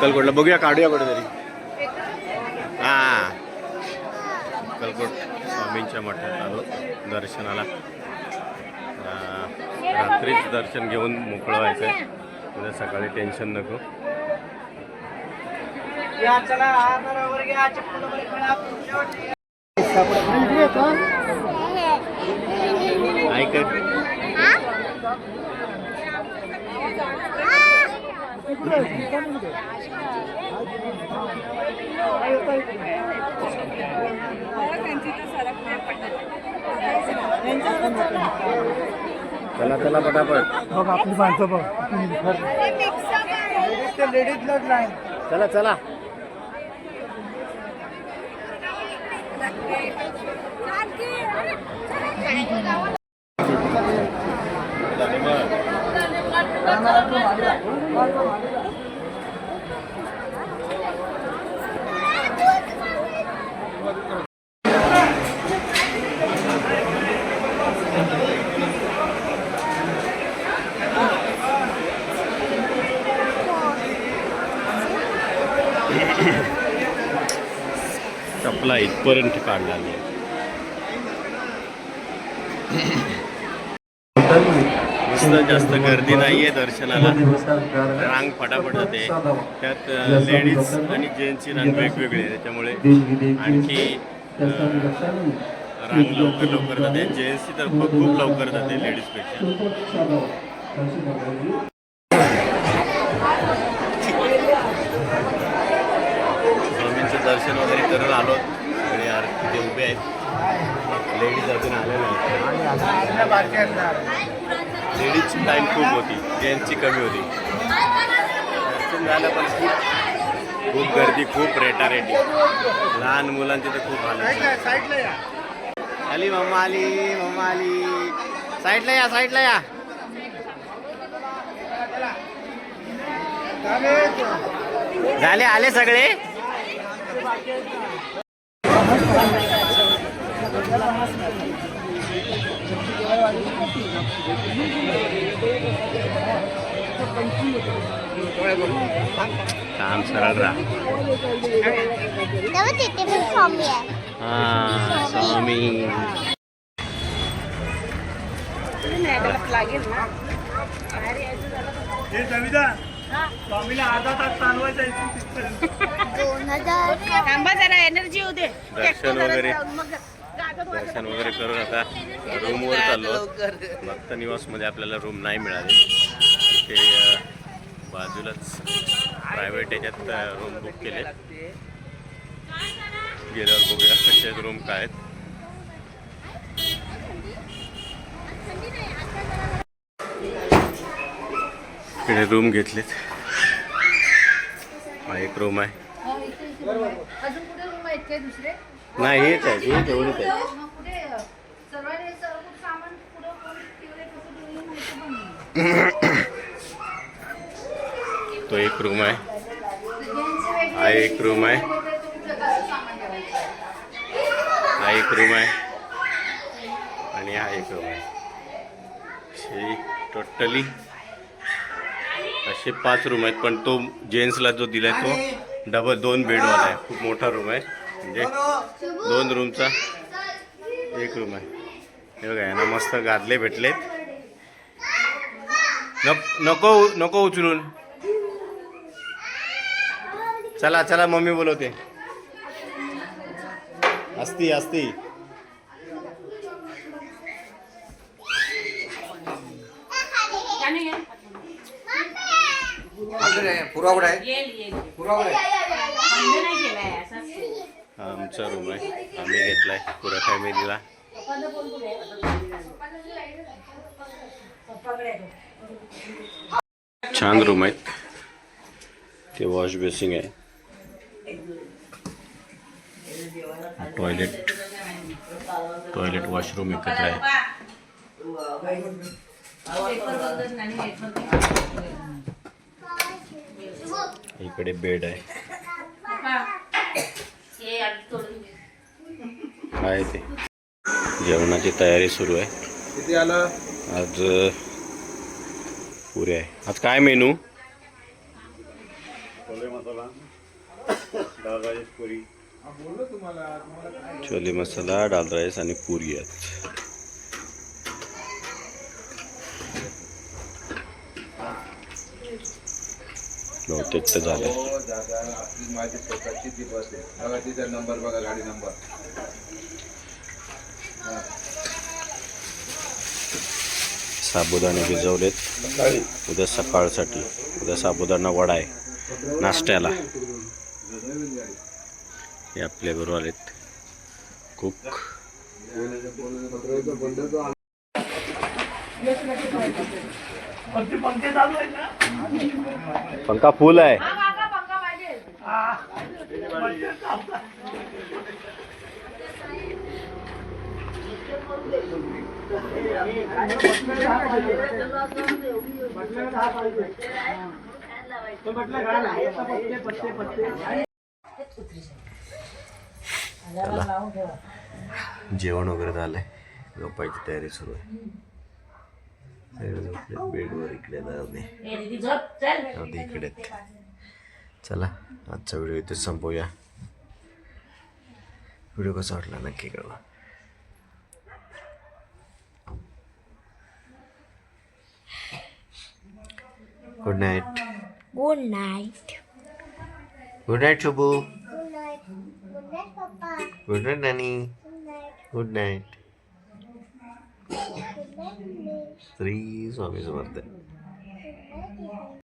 अक्कलकोटला बघूया, काढूया कुठेतरी. हा, अक्कलकोट स्वामींच्या मठात आलो दर्शनाला. रात्रीच दर्शन घेऊन मोकळं व्हायचं आहे, उद्या सकाळी टेन्शन नको. ऐक चला चला पटापट. बघ आपली माणसं बघ. लेडीज लग लाईन. चला चला. चपला इथपर्यंत काढला नाही. जास्त गर्दी नाहीये दर्शनाला, रांग फटाफट जाते. त्यात लेडीज आणि जेंट्सची रांग वेगवेगळी आहे, त्याच्यामुळे आणखी रांग लवकर लवकर जाते. जेंट्सची तर खूप लवकर जाते लेडीजपेक्षा. स्वामींचं दर्शन वगैरे करून आलो आणि तिथे उभे आहेत. लेडीज अजून आलेल्या आहेत. लेडीजची टाईम खूप होती, जेंट्सची कमी होती. दर्शन झालं पण खूप गर्दी, खूप रेटारेटी. लहान मुलांची तर खूप हाल. आली मम्मा, आली मम्मा, आली. साईडला या, साईडला या. झाले, आले सगळे. काम सरळ राहा. हा, स्वामी. स्वामीला अर्धा तास चालवायचं. जरा एनर्जी होते. दर्शन वगैरे करून आता रूमवर चाललो. भक्त निवासमध्ये आपल्याला रूम नाही मिळाले. तिथे बाजूलाच प्रायव्हेट याच्यात रूम बुक केले. गेल्यावर बघूया कसे रूम काय आहेत. इकडे रूम घेतलेत. हा एक रूम आहे. नाही, हेच आहे, हे तेवढीच आहे. तो एक रूम आहे. हा एक रूम आहे. हा एक रूम आहे आणि हा एक रूम आहे. टोटली असे 5 रूम आहेत. पण तो जेंट्सला जो दिलाय तो डबल 2 बेडवाला आहे. खूप मोठा रूम आहे, म्हणजे 2 रूमचा एक रूम आहे. हे बघा, यांना मस्त गादले भेटलेत. नको नको उचलून. चला चला, मम्मी बोलवते. असती असती. आमचा रूम आहे, आम्ही घेतलाय पुऱ्या फॅमिलीला. छान रूम आहेत. ते वॉश बेसिंग आहे, टॉयलेट वॉशरूम एकत्र आहे. इकडे बेड आहे. काय ते जेवणाची तयारी सुरू आहे. किती आलं आज पुरे आहे. आज काय मेनू? छोले मसाला, डाल राईस आणि पुरी आहेत. बहुतेक तर झालं. आपली माझी स्वतःची ती बस आहे. बघा तिचा नंबर, बघा गाडी नंबर. साबुदाणे भिजवलेत उद्या सकाळसाठी. उद्या साबुदाणा वडा आहे नाश्त्याला. हे आपल्या बरोबर आलेत कुक. पंखा फुल आहे. जेवण वगैरे झालंय. झोपायची तयारी सुरू आहे. बेडवर इकडे इकडे. चला आजचा व्हिडिओ इथे संपवूया. व्हिडिओ कसा वाटला नक्की कळवा. Good night. Good night. Good night Shubhu. Good night. Good night पप्पा. गुड नाईट नानी. Good night. Good night. Good night. Shri Swami समर्थ.